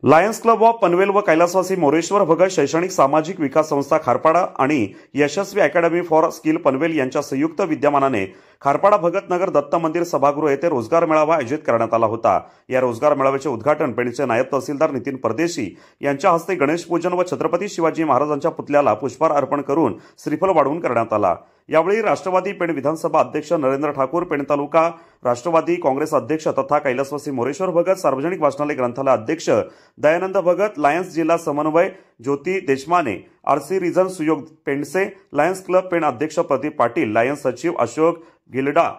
Lions club of Panvel व कैलासवासी मोरेश्वर भगत शैक्षणिक सामाजिक विकास संस्था खारपाडा आणि यशस्वी अकॅडमी फॉर स्किल पनवेल यांच्या संयुक्त विद्यमानाने खारपाडा भगत नगर दत्त मंदिर सभागृह येथे रोजगार मेळावा आयोजित करण्यात आला होता। या रोजगार मेळाव्याचे उद्घाटन पेणचे नायब तहसीलदार नितीन परदेशी यांच्या हस्ते गणेश पूजन व छत्रपती शिवाजी महाराजांच्या पुतळ्याला पुष्पहार अर्पण करून श्रीफळ वाढवून करण्यात आला। यावेळी राष्ट्रवादी पेण विधानसभा अध्यक्ष नरेंद्र ठाकूर, पेण तालुका राष्ट्रवादी काँग्रेस अध्यक्ष तथा कैलासवासी मोरेश्वर भगत सार्वजनिक वाचनालय ग्रंथालय अध्यक्ष दयानंद भगत, लायन्स जिल्हा समन्वय Jyoti Deshmane, RC region Suyog Pendse, Lions Club Pen अध्यक्ष प्रदीप पाटील, लायन्स सचिव अशोक गिलडा,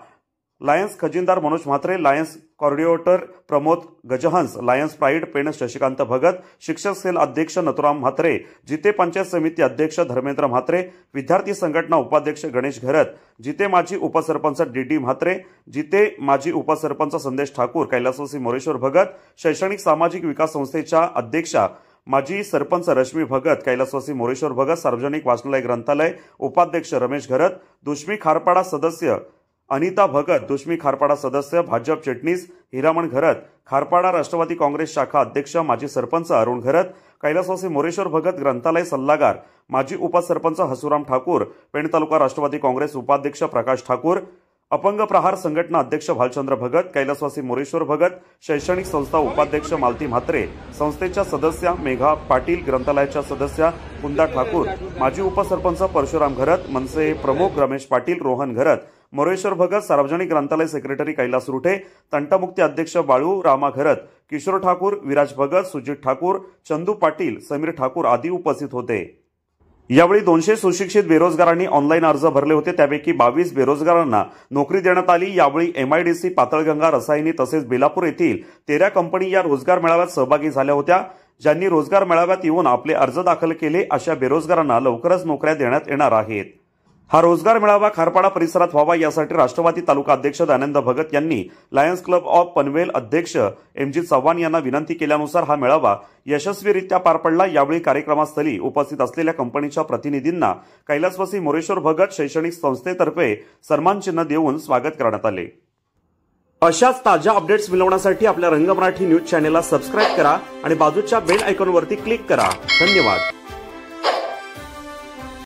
लायन्स खजिनदार Manoj Mhatre, Lions coordinator Pramod Gajhans, Lions pride Pen Shashikant Bhagat, शिक्षक सेल अध्यक्ष नथुराम म्हात्रे, जिते पंचायत समिती अध्यक्ष धर्मेंद्र म्हात्रे, विद्यार्थी संघटना उपाध्यक्ष गणेश घरत, जिते माजी उपसरपंच डी म्हात्रे, जिते माजी उपसरपंच संदेश ठाकूर, कैलासवासी मोरेश्वर भगत शैक्षणिक सामाजिक विकास संस्थेच्या अध्यक्षा माजी सरपंच रश्मी भगत, कैलासवासी मोरेश्वर भगत सार्वजनिक वाचनालय ग्रंथालय उपाध्यक्ष रमेश घरत, दुश्मी खारपाडा सदस्य अनिता भगत, दुश्मी खारपाडा सदस्य भाजप चिटणीस हिरामण घरत, खारपाडा राष्ट्रवादी काँग्रेस शाखा अध्यक्ष माजी सरपंच अरुण घरत, कैलासवासी मोरेश्वर भगत ग्रंथालय सल्लागार माजी उपसरपंच हसुराम ठाकूर, पेण तालुका राष्ट्रवादी काँग्रेस उपाध्यक्ष प्रकाश ठाकूर, अपंग प्रहार संघटना अध्यक्ष भालचंद्र भगत, कैलासवासी मोरेश्वर भगत शैक्षणिक संस्था उपाध्यक्ष मालती म्हात्रे, संस्थेच्या सदस्या मेघा पाटील, ग्रंथालयाच्या सदस्या कुंदा ठाकूर, माजी उपसरपंच परशुराम घरत, मनसे प्रमुख रमेश पाटील, रोहन घरत, मोरेश्वर भगत सार्वजनिक ग्रंथालय सेक्रेटरी कैलास रुठे, तंटमुक्ती अध्यक्ष बाळू रामा घरत, किशोर ठाकूर, विराज भगत, सुजित ठाकूर, चंदू पाटील, समीर ठाकूर आदी उपस्थित होते। यावेळी 200 सुशिक्षित बेरोजगारांनी ऑनलाईन अर्ज भरले होते, त्यापैकी 22 बेरोजगारांना नोकरी देण्यात आली। यावेळी एमआयडीसी, पातळगंगा रसायनी तसेच बेलापूर येथील 13 कंपनी या रोजगार मेळाव्यात सहभागी झाल्या होत्या। ज्यांनी रोजगार मेळाव्यात येऊन आपले अर्ज दाखल केले अशा बेरोजगारांना लवकरच नोकऱ्या देण्यात येणार आहेत। हा रोजगार मेळावा खारपाडा परिसरात व्हावा यासाठी राष्ट्रवादी तालुका अध्यक्ष दयानंद भगत यांनी लायन्स क्लब ऑफ पनवेल अध्यक्ष एमजी चव्हाण यांना विनंती केल्यानुसार हा मेळावा यशस्वीरित्या पार पडला। यावेळी कार्यक्रमास्थळी उपस्थित असलेल्या कंपनीच्या प्रतिनिधींना कैलासवासी मोरेश्वर भगत शैक्षणिक संस्थेतर्फे सन्मान चिन्ह देऊन स्वागत करण्यात आले। अशाच ताज्या अपडेट्स मिळवण्यासाठी आपल्या रंग मराठी न्यूज चॅनेलला सबस्क्राइब करा आणि बाजूच्या बेल आयकॉनवरती क्लिक करा। धन्यवाद।